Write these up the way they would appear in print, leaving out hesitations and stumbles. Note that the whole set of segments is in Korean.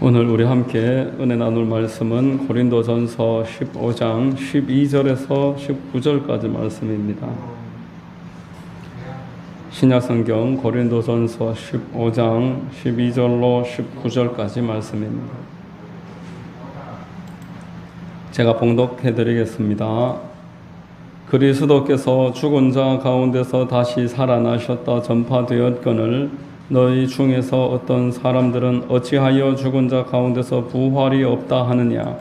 오늘 우리 함께 은혜 나눌 말씀은 고린도전서 15장 12절에서 19절까지 말씀입니다. 신약성경 고린도전서 15장 12절로 19절까지 말씀입니다. 제가 봉독해 드리겠습니다. 그리스도께서 죽은 자 가운데서 다시 살아나셨다 전파되었거늘 너희 중에서 어떤 사람들은 어찌하여 죽은 자 가운데서 부활이 없다 하느냐.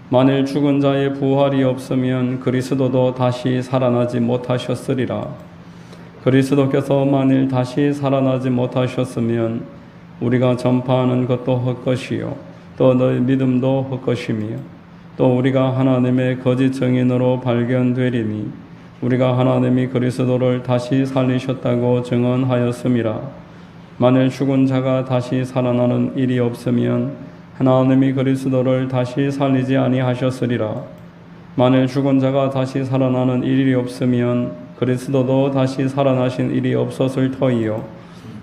만일 죽은 자의 부활이 없으면 그리스도도 다시 살아나지 못하셨으리라. 그리스도께서 만일 다시 살아나지 못하셨으면 우리가 전파하는 것도 헛것이요 또 너희 믿음도 헛것이며 또 우리가 하나님의 거짓 증인으로 발견되리니 우리가 하나님이 그리스도를 다시 살리셨다고 증언하였음이라. 만일 죽은 자가 다시 살아나는 일이 없으면 하나님이 그리스도를 다시 살리지 아니하셨으리라. 만일 죽은 자가 다시 살아나는 일이 없으면 그리스도도 다시 살아나신 일이 없었을 터이요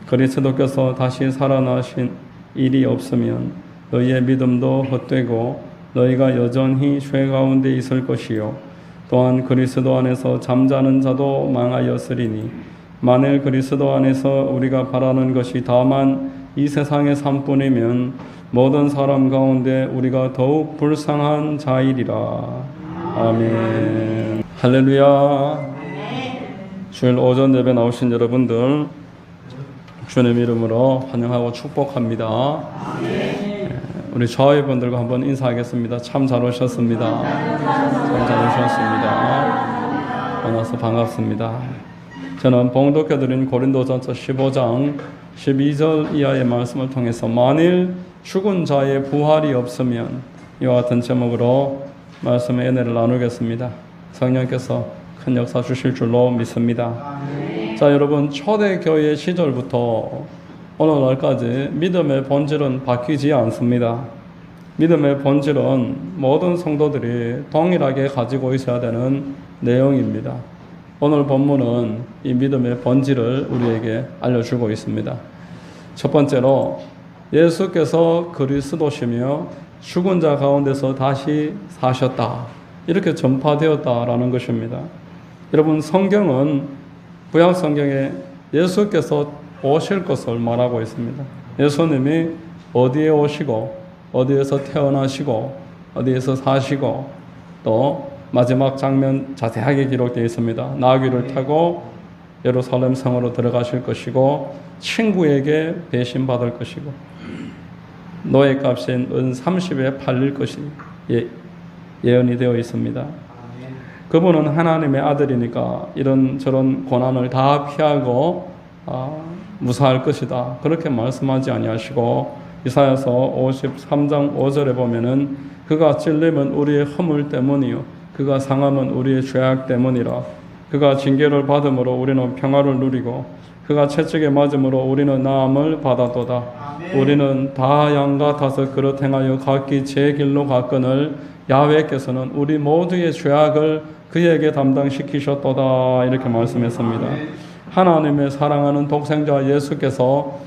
그리스도께서 다시 살아나신 일이 없으면 너희의 믿음도 헛되고 너희가 여전히 죄 가운데 있을 것이요 또한 그리스도 안에서 잠자는 자도 망하였으리니 만일 그리스도 안에서 우리가 바라는 것이 다만 이 세상의 삶뿐이면 모든 사람 가운데 우리가 더욱 불쌍한 자이리라. 아멘. 할렐루야. 주일 오전 예배 나오신 여러분들 주님 이름으로 환영하고 축복합니다. 우리 저희분들과 한번 인사하겠습니다. 참 잘 오셨습니다. 참 잘 오셨습니다. 만나서 반갑습니다. 저는 봉독해드린 고린도전서 15장 12절 이하의 말씀을 통해서 만일 죽은 자의 부활이 없으면 이와 같은 제목으로 말씀의 은혜를 나누겠습니다. 성령께서 큰 역사 주실 줄로 믿습니다. 자, 여러분 초대교회 시절부터 오늘날까지 믿음의 본질은 바뀌지 않습니다. 믿음의 본질은 모든 성도들이 동일하게 가지고 있어야 되는 내용입니다. 오늘 본문은 이 믿음의 본질을 우리에게 알려주고 있습니다. 첫 번째로 예수께서 그리스도시며 죽은 자 가운데서 다시 사셨다. 이렇게 전파되었다라는 것입니다. 여러분 성경은 구약 성경에 예수께서 오실 것을 말하고 있습니다. 예수님이 어디에 오시고 어디에서 태어나시고 어디에서 사시고 또 마지막 장면 자세하게 기록되어 있습니다. 나귀를 타고 예루살렘 성으로 들어가실 것이고 친구에게 배신받을 것이고 노예값인 은 30에 팔릴 것이 예언이 되어 있습니다. 그분은 하나님의 아들이니까 이런 저런 고난을 다 피하고 무사할 것이다. 그렇게 말씀하지 아니하시고 이사야서 53장 5절에 보면은 그가 찔림은 우리의 허물 때문이요 그가 상함은 우리의 죄악 때문이라. 그가 징계를 받음으로 우리는 평화를 누리고 그가 채찍에 맞음으로 우리는 나음을 받았도다. 우리는 다 양 같아서 그릇 행하여 각기 제 길로 갔거늘 야훼께서는 우리 모두의 죄악을 그에게 담당시키셨도다. 이렇게 말씀했습니다. 하나님의 사랑하는 독생자 예수께서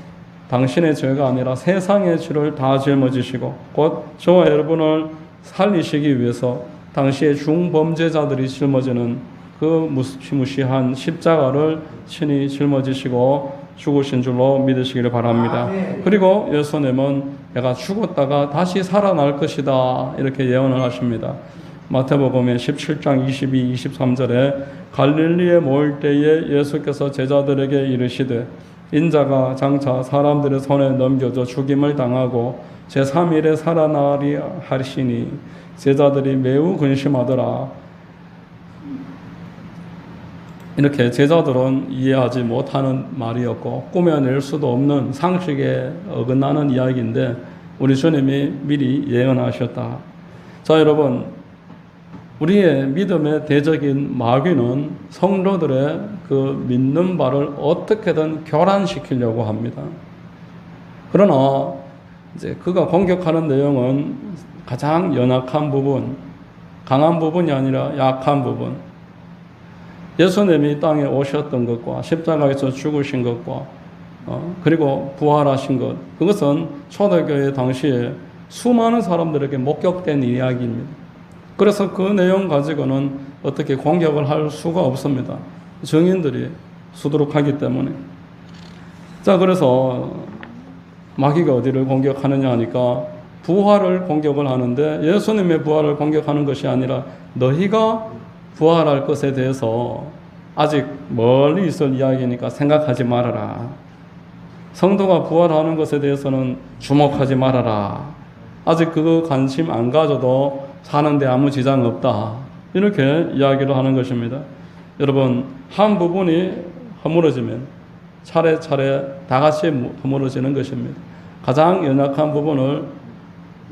당신의 죄가 아니라 세상의 죄를 다 짊어지시고 곧 저와 여러분을 살리시기 위해서 당시의 중범죄자들이 짊어지는 그 무시무시한 십자가를 친히 짊어지시고 죽으신 줄로 믿으시기를 바랍니다. 그리고 예수님은 내가 죽었다가 다시 살아날 것이다. 이렇게 예언을 하십니다. 마태복음의 17장 22, 23절에 갈릴리에 모일 때에 예수께서 제자들에게 이르시되 인자가 장차 사람들의 손에 넘겨져 죽임을 당하고 제3일에 살아나리 하시니 제자들이 매우 근심하더라. 이렇게 제자들은 이해하지 못하는 말이었고 꾸며낼 수도 없는 상식에 어긋나는 이야기인데 우리 주님이 미리 예언하셨다. 자, 여러분 우리의 믿음의 대적인 마귀는 성도들의 그 믿는 바를 어떻게든 교란시키려고 합니다. 그러나 이제 그가 공격하는 내용은 가장 연약한 부분, 강한 부분이 아니라 약한 부분. 예수님이 땅에 오셨던 것과 십자가에서 죽으신 것과 그리고 부활하신 것, 그것은 초대교회 당시에 수많은 사람들에게 목격된 이야기입니다. 그래서 그 내용 가지고는 어떻게 공격을 할 수가 없습니다. 증인들이 수두룩하기 때문에. 자, 그래서 마귀가 어디를 공격하느냐 하니까 부활을 공격을 하는데, 예수님의 부활을 공격하는 것이 아니라 너희가 부활할 것에 대해서 아직 멀리 있을 이야기니까 생각하지 말아라. 성도가 부활하는 것에 대해서는 주목하지 말아라. 아직 그거 관심 안 가져도 사는데 아무 지장 없다. 이렇게 이야기를 하는 것입니다. 여러분, 한 부분이 허물어지면 차례차례 다 같이 허물어지는 것입니다. 가장 연약한 부분을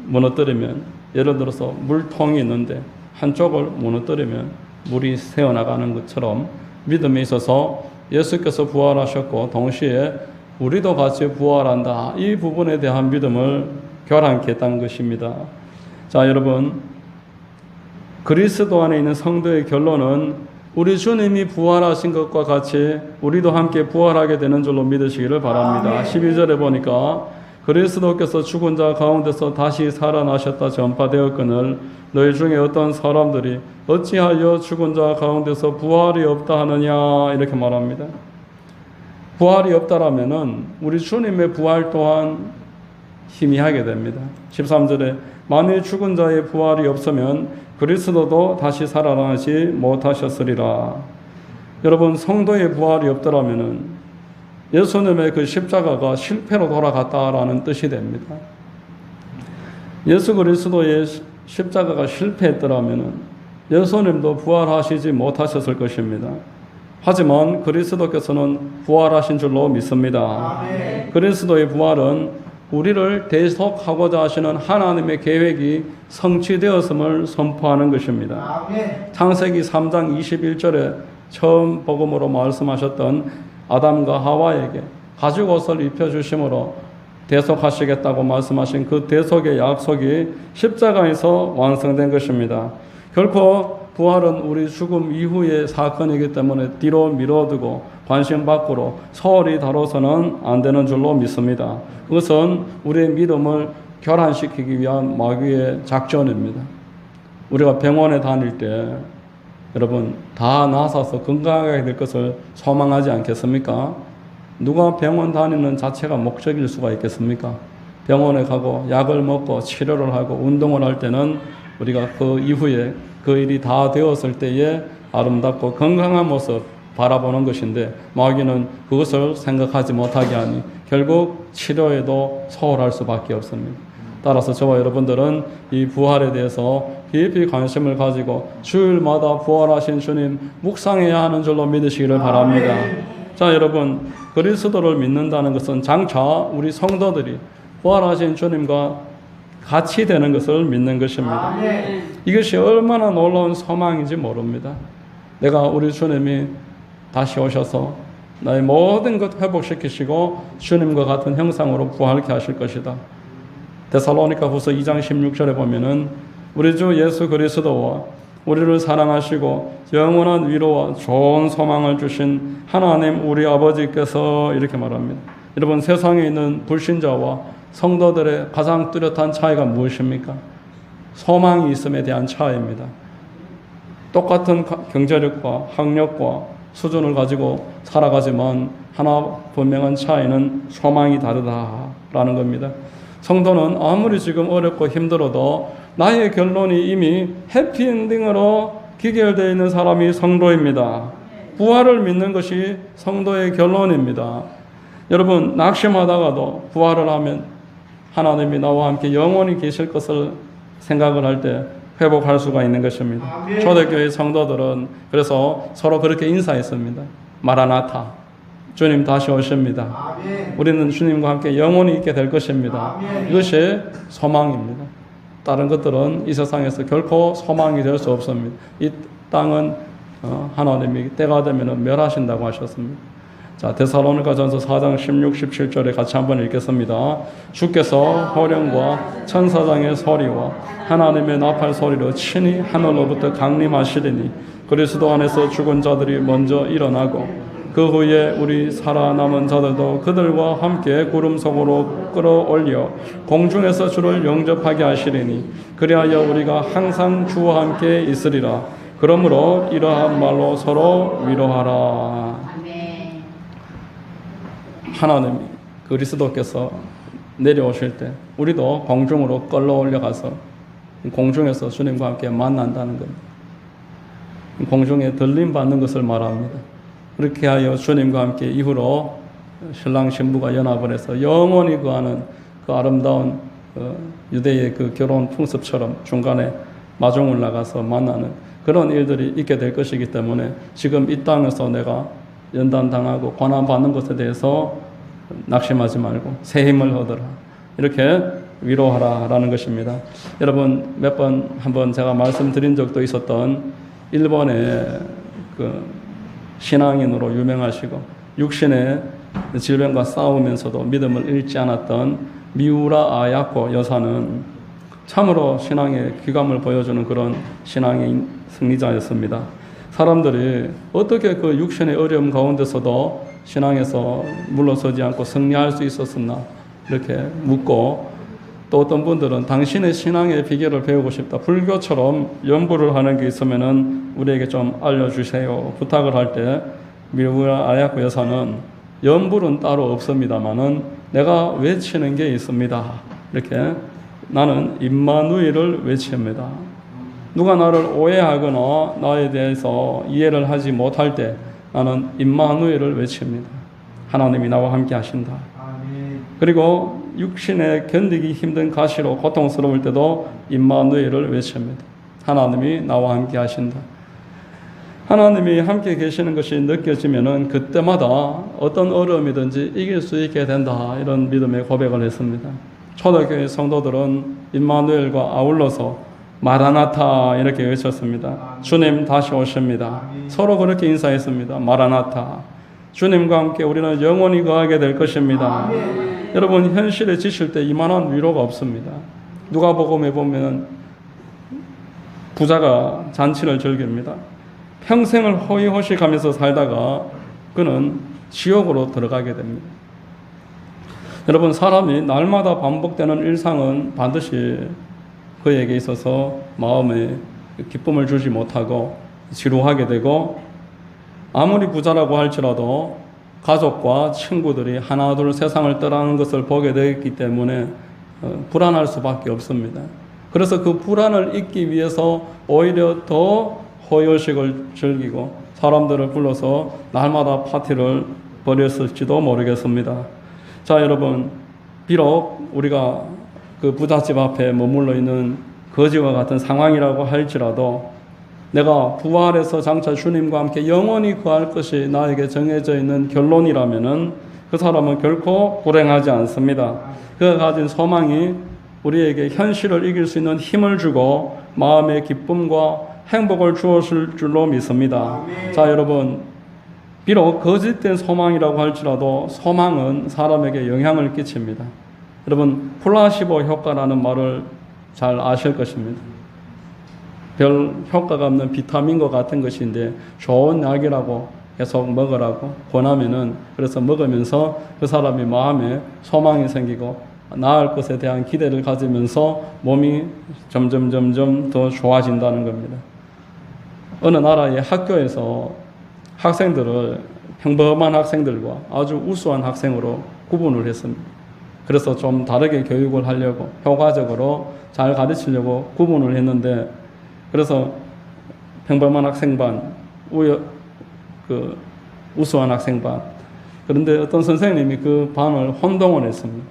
무너뜨리면, 예를 들어서 물통이 있는데 한쪽을 무너뜨리면 물이 새어나가는 것처럼 믿음에 있어서 예수께서 부활하셨고 동시에 우리도 같이 부활한다. 이 부분에 대한 믿음을 교란케 했다는 것입니다. 자, 여러분, 그리스도 안에 있는 성도의 결론은 우리 주님이 부활하신 것과 같이 우리도 함께 부활하게 되는 줄로 믿으시기를 바랍니다. 12절에 보니까 그리스도께서 죽은 자 가운데서 다시 살아나셨다 전파되었거늘 너희 중에 어떤 사람들이 어찌하여 죽은 자 가운데서 부활이 없다 하느냐, 이렇게 말합니다. 부활이 없다라면은 우리 주님의 부활 또한 희미하게 됩니다. 13절에 만일 죽은 자의 부활이 없으면 그리스도도 다시 살아나지 못하셨으리라. 여러분, 성도의 부활이 없더라면은 예수님의 그 십자가가 실패로 돌아갔다라는 뜻이 됩니다. 예수 그리스도의 십자가가 실패했더라면은 예수님도 부활하시지 못하셨을 것입니다. 하지만 그리스도께서는 부활하신 줄로 믿습니다. 아멘. 그리스도의 부활은 우리를 대속하고자 하시는 하나님의 계획이 성취되었음을 선포하는 것입니다. 아멘. 창세기 3장 21절에 처음 복음으로 말씀하셨던 아담과 하와에게 가죽옷을 입혀주심으로 대속하시겠다고 말씀하신 그 대속의 약속이 십자가에서 완성된 것입니다. 결코 부활은 우리 죽음 이후의 사건이기 때문에 뒤로 미뤄두고 관심 밖으로 소홀히 다뤄서는 안 되는 줄로 믿습니다. 그것은 우리의 믿음을 교란시키기 위한 마귀의 작전입니다. 우리가 병원에 다닐 때 여러분 다 나아서 건강하게 될 것을 소망하지 않겠습니까? 누가 병원 다니는 자체가 목적일 수가 있겠습니까? 병원에 가고 약을 먹고 치료를 하고 운동을 할 때는 우리가 그 이후에 그 일이 다 되었을 때에 아름답고 건강한 모습 바라보는 것인데, 마귀는 그것을 생각하지 못하게 하니 결국 치료에도 소홀할 수밖에 없습니다. 따라서 저와 여러분들은 이 부활에 대해서 깊이 관심을 가지고 주일마다 부활하신 주님 묵상해야 하는 줄로 믿으시기를 바랍니다. 자, 여러분, 그리스도를 믿는다는 것은 장차 우리 성도들이 부활하신 주님과 같이 되는 것을 믿는 것입니다. 이것이 얼마나 놀라운 소망인지 모릅니다. 내가 우리 주님이 다시 오셔서 나의 모든 것 회복시키시고 주님과 같은 형상으로 부활케 하실 것이다. 데살로니가후서 2장 16절에 보면은 우리 주 예수 그리스도와 우리를 사랑하시고 영원한 위로와 좋은 소망을 주신 하나님 우리 아버지께서 이렇게 말합니다. 여러분, 세상에 있는 불신자와 성도들의 가장 뚜렷한 차이가 무엇입니까? 소망이 있음에 대한 차이입니다. 똑같은 경제력과 학력과 수준을 가지고 살아가지만 하나 분명한 차이는 소망이 다르다라는 겁니다. 성도는 아무리 지금 어렵고 힘들어도 나의 결론이 이미 해피엔딩으로 기결되어 있는 사람이 성도입니다. 부활을 믿는 것이 성도의 결론입니다. 여러분, 낙심하다가도 부활을 하면 하나님이 나와 함께 영원히 계실 것을 생각을 할 때 회복할 수가 있는 것입니다. 아멘. 초대교회 성도들은 그래서 서로 그렇게 인사했습니다. 마라나타, 주님 다시 오십니다. 아멘. 우리는 주님과 함께 영원히 있게 될 것입니다. 아멘. 이것이 소망입니다. 다른 것들은 이 세상에서 결코 소망이 될 수 없습니다. 이 땅은 하나님이 때가 되면 멸하신다고 하셨습니다. 자, 데살로니가전서 4장 16, 17절에 같이 한번 읽겠습니다. 주께서 호령과 천사장의 소리와 하나님의 나팔 소리로 친히 하늘로부터 강림하시리니 그리스도 안에서 죽은 자들이 먼저 일어나고 그 후에 우리 살아남은 자들도 그들과 함께 구름 속으로 끌어올려 공중에서 주를 영접하게 하시리니 그리하여 우리가 항상 주와 함께 있으리라. 그러므로 이러한 말로 서로 위로하라. 하나님 그리스도께서 내려오실 때 우리도 공중으로 끌어올려 가서 공중에서 주님과 함께 만난다는 겁니다. 공중에 들림 받는 것을 말합니다. 그렇게 하여 주님과 함께 이후로 신랑 신부가 연합을 해서 영원히 거하는 그 아름다운 유대의 그 결혼 풍습처럼 중간에 마중을 나가서 만나는 그런 일들이 있게 될 것이기 때문에 지금 이 땅에서 내가 연단당하고 고난받는 것에 대해서 낙심하지 말고 새 힘을 얻어라. 이렇게 위로하라라는 것입니다. 여러분 몇 번 한번 제가 말씀드린 적도 있었던 일본의 그 신앙인으로 유명하시고 육신의 질병과 싸우면서도 믿음을 잃지 않았던 미우라 아야코 여사는 참으로 신앙의 귀감을 보여주는 그런 신앙의 승리자였습니다. 사람들이 어떻게 그 육신의 어려움 가운데서도 신앙에서 물러서지 않고 승리할 수 있었었나 이렇게 묻고 또 어떤 분들은 당신의 신앙의 비결을 배우고 싶다. 불교처럼 연부를 하는 게 있으면은 우리에게 좀 알려주세요. 부탁을 할 때 미우라 아야코 여사는 연불은 따로 없습니다만은 내가 외치는 게 있습니다. 이렇게 나는 임마누엘을 외칩니다. 누가 나를 오해하거나 나에 대해서 이해를 하지 못할 때 나는 임마누엘을 외칩니다. 하나님이 나와 함께 하신다. 그리고 육신에 견디기 힘든 가시로 고통스러울 때도 임마누엘을 외칩니다. 하나님이 나와 함께 하신다. 하나님이 함께 계시는 것이 느껴지면은 그때마다 어떤 어려움이든지 이길 수 있게 된다. 이런 믿음의 고백을 했습니다. 초대교회 성도들은 임마누엘과 아울러서 마라나타 이렇게 외쳤습니다. 주님 다시 오십니다. 서로 그렇게 인사했습니다. 마라나타. 주님과 함께 우리는 영원히 거하게 될 것입니다. 여러분 현실에 지칠 때 이만한 위로가 없습니다. 누가복음에 보면 부자가 잔치를 즐깁니다. 평생을 호의호식하면서 살다가 그는 지옥으로 들어가게 됩니다. 여러분 사람이 날마다 반복되는 일상은 반드시 그에게 있어서 마음에 기쁨을 주지 못하고 지루하게 되고 아무리 부자라고 할지라도 가족과 친구들이 하나둘 세상을 떠나는 것을 보게 되기 때문에 불안할 수밖에 없습니다. 그래서 그 불안을 잊기 위해서 오히려 더 호의호식을 즐기고 사람들을 불러서 날마다 파티를 벌였을지도 모르겠습니다. 자 여러분 비록 우리가 그 부잣집 앞에 머물러 있는 거지와 같은 상황이라고 할지라도 내가 부활해서 장차 주님과 함께 영원히 거할 것이 나에게 정해져 있는 결론이라면은 그 사람은 결코 불행하지 않습니다. 그가 가진 소망이 우리에게 현실을 이길 수 있는 힘을 주고 마음의 기쁨과 행복을 주었을 줄로 믿습니다. 자 여러분 비록 거짓된 소망이라고 할지라도 소망은 사람에게 영향을 끼칩니다. 여러분 플라시보 효과라는 말을 잘 아실 것입니다. 별 효과가 없는 비타민과 같은 것인데 좋은 약이라고 계속 먹으라고 권하면은 그래서 먹으면서 그 사람이 마음에 소망이 생기고 나을 것에 대한 기대를 가지면서 몸이 점점 더 좋아진다는 겁니다. 어느 나라의 학교에서 학생들을 평범한 학생들과 아주 우수한 학생으로 구분을 했습니다. 그래서 좀 다르게 교육을 하려고 효과적으로 잘 가르치려고 구분을 했는데 그래서 평범한 학생반, 우수한 학생반. 그런데 어떤 선생님이 그 반을 혼동을 했습니다.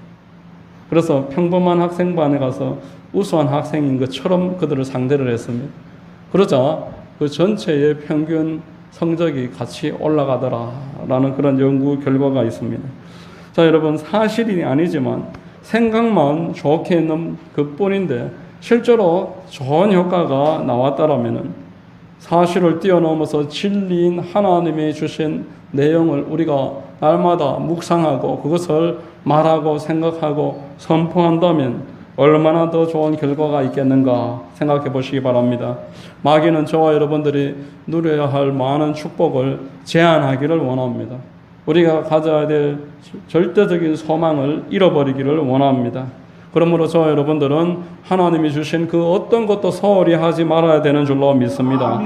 그래서 평범한 학생반에 가서 우수한 학생인 것처럼 그들을 상대를 했습니다. 그러자 그 전체의 평균 성적이 같이 올라가더라라는 그런 연구 결과가 있습니다. 자, 여러분 사실이 아니지만 생각만 좋게 있는 그뿐인데 실제로 좋은 효과가 나왔다라면은 사실을 뛰어넘어서 진리인 하나님이 주신 내용을 우리가 날마다 묵상하고 그것을 말하고 생각하고 선포한다면 얼마나 더 좋은 결과가 있겠는가 생각해 보시기 바랍니다. 마귀는 저와 여러분들이 누려야 할 많은 축복을 제한하기를 원합니다. 우리가 가져야 될 절대적인 소망을 잃어버리기를 원합니다. 그러므로 저와 여러분들은 하나님이 주신 그 어떤 것도 소홀히 하지 말아야 되는 줄로 믿습니다.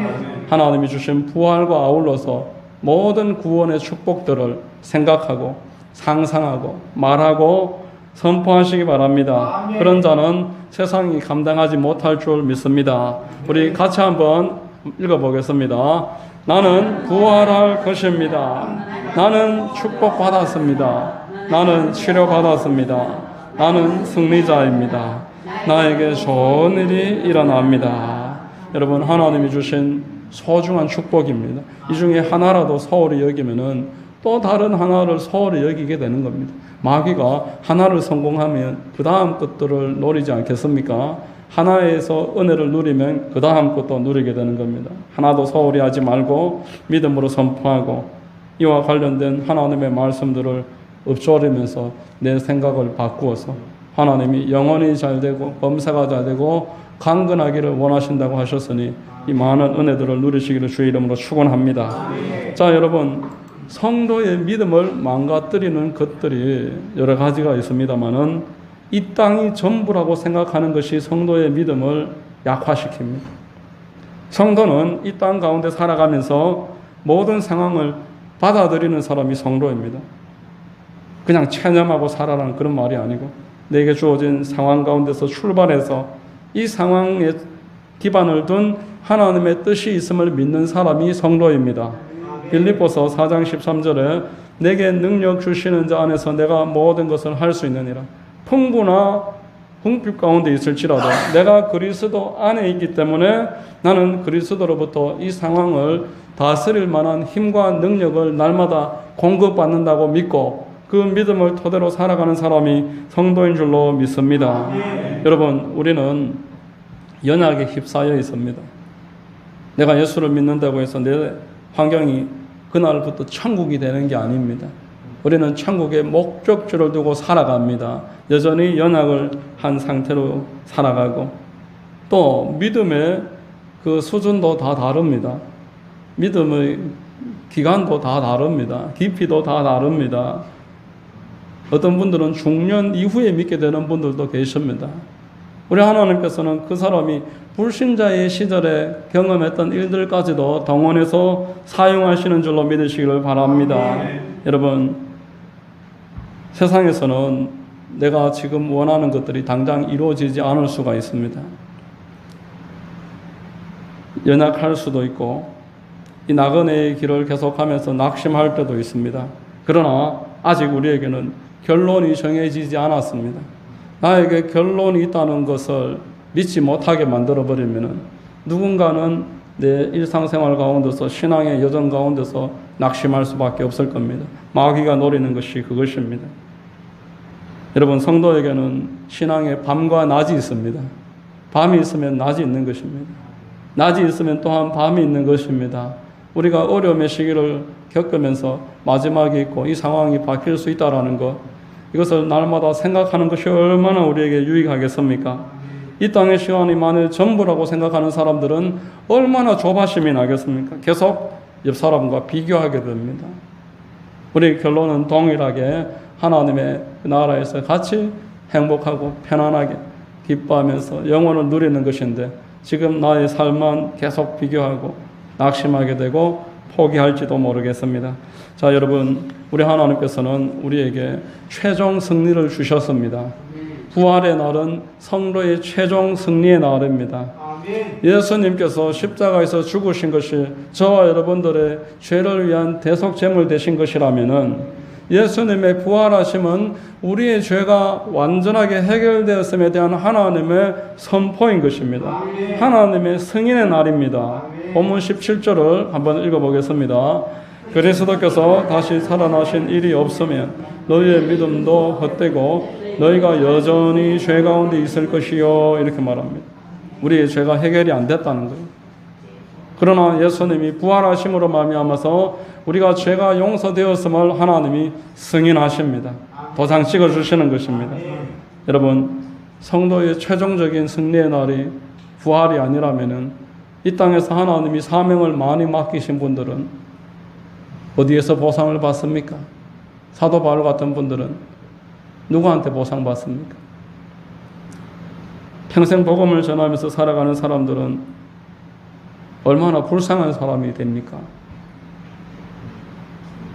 하나님이 주신 부활과 아울러서 모든 구원의 축복들을 생각하고 상상하고 말하고 선포하시기 바랍니다. 그런 자는 세상이 감당하지 못할 줄 믿습니다. 우리 같이 한번 읽어보겠습니다. 나는 부활할 것입니다. 나는 축복받았습니다. 나는 치료받았습니다. 나는 승리자입니다. 나에게 좋은 일이 일어납니다. 여러분, 하나님이 주신 소중한 축복입니다. 이 중에 하나라도 소홀히 여기면은 또 다른 하나를 소홀히 여기게 되는 겁니다. 마귀가 하나를 성공하면 그 다음 것들을 노리지 않겠습니까? 하나에서 은혜를 누리면 그 다음 것도 누리게 되는 겁니다. 하나도 소홀히 하지 말고 믿음으로 선포하고 이와 관련된 하나님의 말씀들을 읊조리면서 내 생각을 바꾸어서 하나님이 영혼이 잘 되고 범사가 잘 되고 강건하기를 원하신다고 하셨으니 이 많은 은혜들을 누리시기를 주의 이름으로 축원합니다. 자, 여러분, 성도의 믿음을 망가뜨리는 것들이 여러 가지가 있습니다만은 이 땅이 전부라고 생각하는 것이 성도의 믿음을 약화시킵니다. 성도는 이 땅 가운데 살아가면서 모든 상황을 받아들이는 사람이 성도입니다. 그냥 체념하고 살아라는 그런 말이 아니고 내게 주어진 상황 가운데서 출발해서 이 상황에 기반을 둔 하나님의 뜻이 있음을 믿는 사람이 성도입니다. 빌립보서 4장 13절에 내게 능력 주시는 자 안에서 내가 모든 것을 할 수 있느니라. 풍부나 궁핍 가운데 있을지라도 내가 그리스도 안에 있기 때문에 나는 그리스도로부터 이 상황을 다스릴 만한 힘과 능력을 날마다 공급받는다고 믿고 그 믿음을 토대로 살아가는 사람이 성도인 줄로 믿습니다. 여러분, 우리는 연약에 휩싸여 있습니다. 내가 예수를 믿는다고 해서 내 환경이 그날부터 천국이 되는 게 아닙니다. 우리는 천국의 목적지를 두고 살아갑니다. 여전히 연약을 한 상태로 살아가고 또 믿음의 그 수준도 다 다릅니다. 믿음의 기간도 다 다릅니다. 깊이도 다 다릅니다. 어떤 분들은 중년 이후에 믿게 되는 분들도 계십니다. 우리 하나님께서는 그 사람이 불신자의 시절에 경험했던 일들까지도 동원해서 사용하시는 줄로 믿으시기를 바랍니다. 여러분, 세상에서는 내가 지금 원하는 것들이 당장 이루어지지 않을 수가 있습니다. 연약할 수도 있고 이 나그네의 길을 계속하면서 낙심할 때도 있습니다. 그러나 아직 우리에게는 결론이 정해지지 않았습니다. 나에게 결론이 있다는 것을 믿지 못하게 만들어버리면 누군가는 내 일상생활 가운데서 신앙의 여정 가운데서 낙심할 수밖에 없을 겁니다. 마귀가 노리는 것이 그것입니다. 여러분, 성도에게는 신앙의 밤과 낮이 있습니다. 밤이 있으면 낮이 있는 것입니다. 낮이 있으면 또한 밤이 있는 것입니다. 우리가 어려움의 시기를 겪으면서 마지막이 있고 이 상황이 바뀔 수 있다는 것, 이것을 날마다 생각하는 것이 얼마나 우리에게 유익하겠습니까? 이 땅의 시간이 만일 전부라고 생각하는 사람들은 얼마나 조바심이 나겠습니까? 계속 옆 사람과 비교하게 됩니다. 우리의 결론은 동일하게 하나님의 나라에서 같이 행복하고 편안하게 기뻐하면서 영혼을 누리는 것인데 지금 나의 삶만 계속 비교하고 낙심하게 되고 포기할지도 모르겠습니다. 자, 여러분, 우리 하나님께서는 우리에게 최종 승리를 주셨습니다. 부활의 날은 성도의 최종 승리의 날입니다. 예수님께서 십자가에서 죽으신 것이 저와 여러분들의 죄를 위한 대속제물 되신 것이라면은 예수님의 부활하심은 우리의 죄가 완전하게 해결되었음에 대한 하나님의 선포인 것입니다. 하나님의 승인의 날입니다. 본문 17절을 한번 읽어보겠습니다. 그리스도께서 다시 살아나신 일이 없으면 너희의 믿음도 헛되고 너희가 여전히 죄 가운데 있을 것이요, 이렇게 말합니다. 우리의 죄가 해결이 안 됐다는 거예요. 그러나 예수님이 부활하심으로 말미암아서 우리가 죄가 용서되었음을 하나님이 승인하십니다. 도장 찍어주시는 것입니다. 여러분, 성도의 최종적인 승리의 날이 부활이 아니라면은 이 땅에서 하나님이 사명을 많이 맡기신 분들은 어디에서 보상을 받습니까? 사도 바울 같은 분들은 누구한테 보상받습니까? 평생 복음을 전하면서 살아가는 사람들은 얼마나 불쌍한 사람이 됩니까?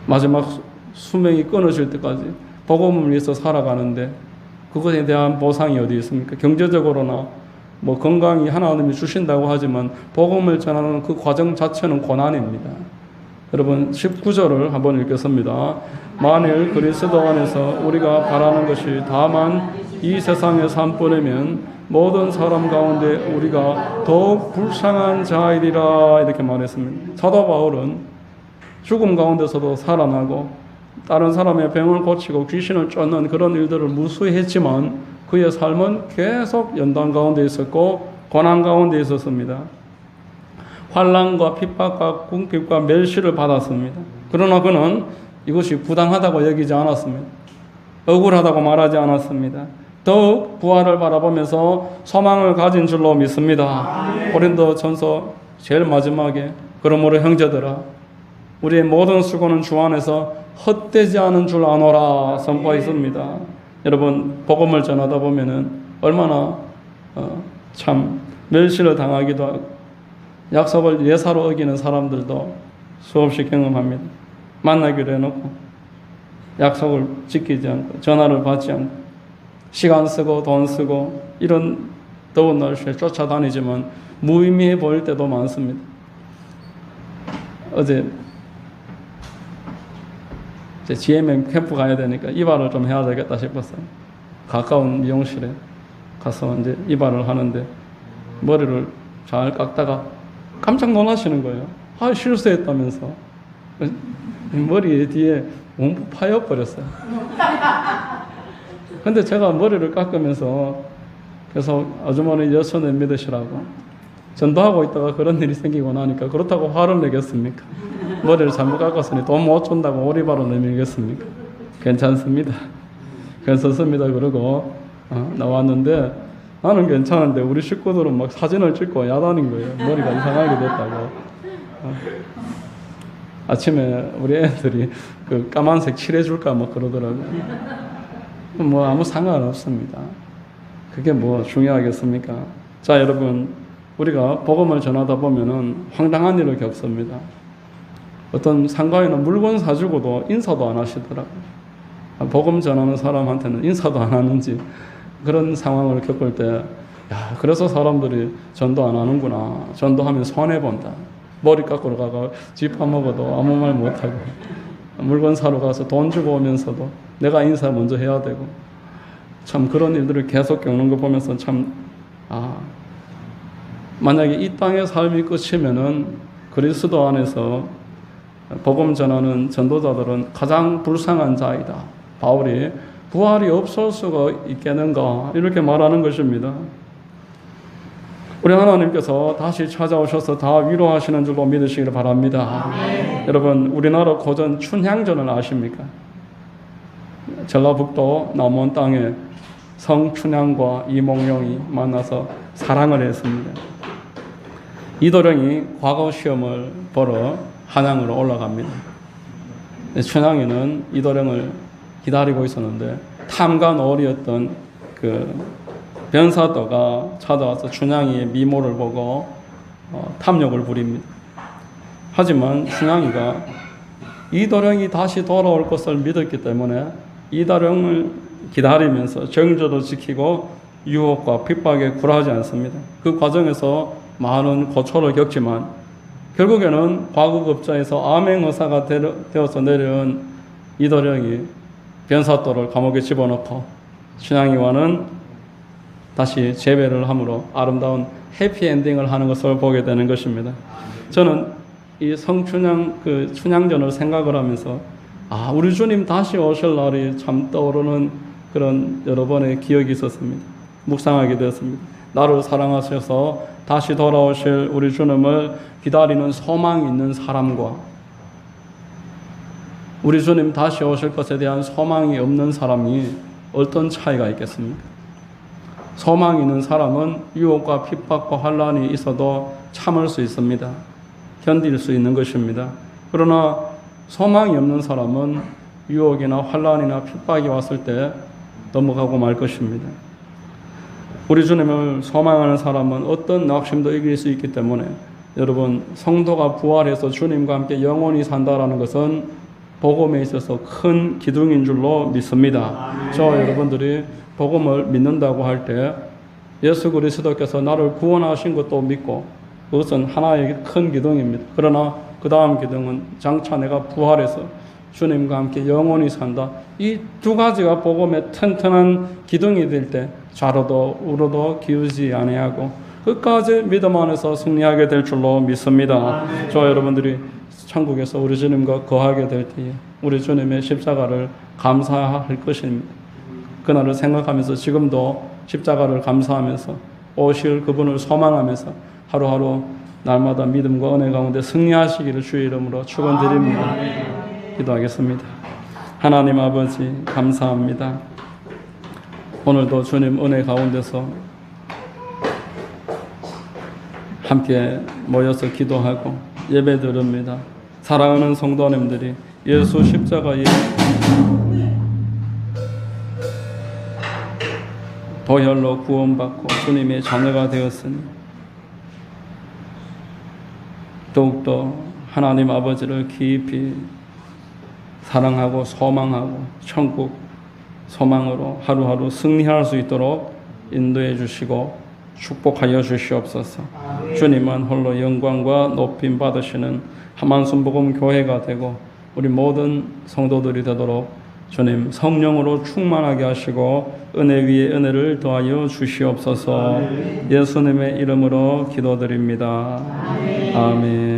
마지막 수명이 끊어질 때까지 복음을 위해서 살아가는데 그것에 대한 보상이 어디 있습니까? 경제적으로나 뭐 건강이 하나님이 주신다고 하지만 복음을 전하는 그 과정 자체는 고난입니다. 여러분 19절을 한번 읽겠습니다. 만일 그리스도 안에서 우리가 바라는 것이 다만 이 세상의 삶뿐이면 모든 사람 가운데 우리가 더욱 불쌍한 자이리라 이렇게 말했습니다. 사도 바울은 죽음 가운데서도 살아나고 다른 사람의 병을 고치고 귀신을 쫓는 그런 일들을 무수했지만 그의 삶은 계속 연단 가운데 있었고 고난 가운데 있었습니다. 환난과 핍박과 궁핍과 멸시를 받았습니다. 그러나 그는 이것이 부당하다고 여기지 않았습니다. 억울하다고 말하지 않았습니다. 더욱 부활을 바라보면서 소망을 가진 줄로 믿습니다. 고린도전서 제일 마지막에 그러므로 형제들아 우리의 모든 수고는 주 안에서 헛되지 않은 줄 아노라 선포했습니다. 여러분 복음을 전하다 보면은 얼마나 참 멸시를 당하기도 하고 약속을 예사로 어기는 사람들도 수없이 경험합니다. 만나기로 해놓고 약속을 지키지 않고 전화를 받지 않고 시간 쓰고 돈 쓰고 이런 더운 날씨에 쫓아다니지만 무의미해 보일 때도 많습니다. 어제 GMM 캠프 가야 되니까 이발을 좀 해야 되겠다 싶었어요. 가까운 미용실에 가서 이제 이발을 하는데 머리를 잘 깎다가 깜짝 놀라시는 거예요. 아, 실수했다면서. 머리 뒤에 움푹 파여버렸어요. 근데 제가 머리를 깎으면서 계속 아주머니 여천을 믿으시라고 전도하고 있다가 그런 일이 생기고 나니까 그렇다고 화를 내겠습니까? 머리를 잘못 깎았으니 돈 못 준다고 오리발을 내밀겠습니까? 괜찮습니다. 괜찮습니다. 그러고 나왔는데 나는 괜찮은데 우리 식구들은 막 사진을 찍고 야단인 거예요. 머리가 이상하게 됐다고. 아침에 우리 애들이 그 까만색 칠해줄까 뭐 그러더라고요. 뭐 아무 상관없습니다. 그게 뭐 중요하겠습니까? 자, 여러분, 우리가 복음을 전하다 보면은 황당한 일을 겪습니다. 어떤 상가에는 물건 사주고도 인사도 안 하시더라고요. 복음 전하는 사람한테는 인사도 안 하는지 그런 상황을 겪을 때, 야, 그래서 사람들이 전도 안 하는구나. 전도하면 손해본다. 머리 깎으러 가가 집 파먹어도 아무 말 못하고, 물건 사러 가서 돈 주고 오면서도 내가 인사 먼저 해야 되고, 참 그런 일들을 계속 겪는 거 보면서 참, 만약에 이 땅의 삶이 끝이면은 그리스도 안에서 복음 전하는 전도자들은 가장 불쌍한 자이다. 바울이 부활이 없을 수가 있겠는가 이렇게 말하는 것입니다. 우리 하나님께서 다시 찾아오셔서 다 위로하시는 줄로 믿으시기를 바랍니다. 여러분, 우리나라 고전 춘향전을 아십니까? 전라북도 남원 땅에 성춘향과 이몽룡이 만나서 사랑을 했습니다. 이도령이 과거 시험을 보러 한양으로 올라갑니다. 춘향이는 이도령을 기다리고 있었는데 탐관오리였던 그 변사도가 찾아와서 춘향이의 미모를 보고 탐욕을 부립니다. 하지만 춘향이가 이도령이 다시 돌아올 것을 믿었기 때문에 이도령을 기다리면서 정조도 지키고 유혹과 핍박에 굴하지 않습니다. 그 과정에서 많은 고초를 겪지만 결국에는 과거급자에서 암행의사가 되어서 내려온 이도령이 변사도를 감옥에 집어넣고 춘향이와는 다시 재회를 함으로 아름다운 해피엔딩을 하는 것을 보게 되는 것입니다. 저는 이 성춘향 그 춘향전을 생각을 하면서 우리 주님 다시 오실 날이 참 떠오르는 그런 여러 번의 기억이 있었습니다. 묵상하게 되었습니다. 나를 사랑하셔서 다시 돌아오실 우리 주님을 기다리는 소망이 있는 사람과 우리 주님 다시 오실 것에 대한 소망이 없는 사람이 어떤 차이가 있겠습니까? 소망이 있는 사람은 유혹과 핍박과 환란이 있어도 참을 수 있습니다. 견딜 수 있는 것입니다. 그러나 소망이 없는 사람은 유혹이나 환란이나 핍박이 왔을 때 넘어가고 말 것입니다. 우리 주님을 소망하는 사람은 어떤 낙심도 이길 수 있기 때문에 여러분, 성도가 부활해서 주님과 함께 영원히 산다라는 것은 복음에 있어서 큰 기둥인 줄로 믿습니다. 저와 여러분들이 복음을 믿는다고 할 때 예수 그리스도께서 나를 구원하신 것도 믿고 그것은 하나의 큰 기둥입니다. 그러나 그 다음 기둥은 장차 내가 부활해서 주님과 함께 영원히 산다. 이 두 가지가 복음의 튼튼한 기둥이 될 때 좌로도 우로도 기우지 아니하고 끝까지 믿음 안에서 승리하게 될 줄로 믿습니다. 저와 여러분들이 천국에서 우리 주님과 거하게 될 때에 우리 주님의 십자가를 감사할 것입니다. 그날을 생각하면서 지금도 십자가를 감사하면서 오실 그분을 소망하면서 하루하루 날마다 믿음과 은혜 가운데 승리하시기를 주의 이름으로 축원드립니다. 기도하겠습니다. 하나님 아버지 감사합니다. 오늘도 주님 은혜 가운데서 함께 모여서 기도하고 예배 드립니다. 사랑하는 성도님들이 예수 십자가의 보혈로 구원받고 주님의 자녀가 되었으니 더욱더 하나님 아버지를 깊이 사랑하고 소망하고 천국 소망으로 하루하루 승리할 수 있도록 인도해 주시고 축복하여 주시옵소서. 주님만 홀로 영광과 높임 받으시는 하만순복음 교회가 되고 우리 모든 성도들이 되도록 주님 성령으로 충만하게 하시고 은혜 위에 은혜를 더하여 주시옵소서. 예수님의 이름으로 기도드립니다. 아멘.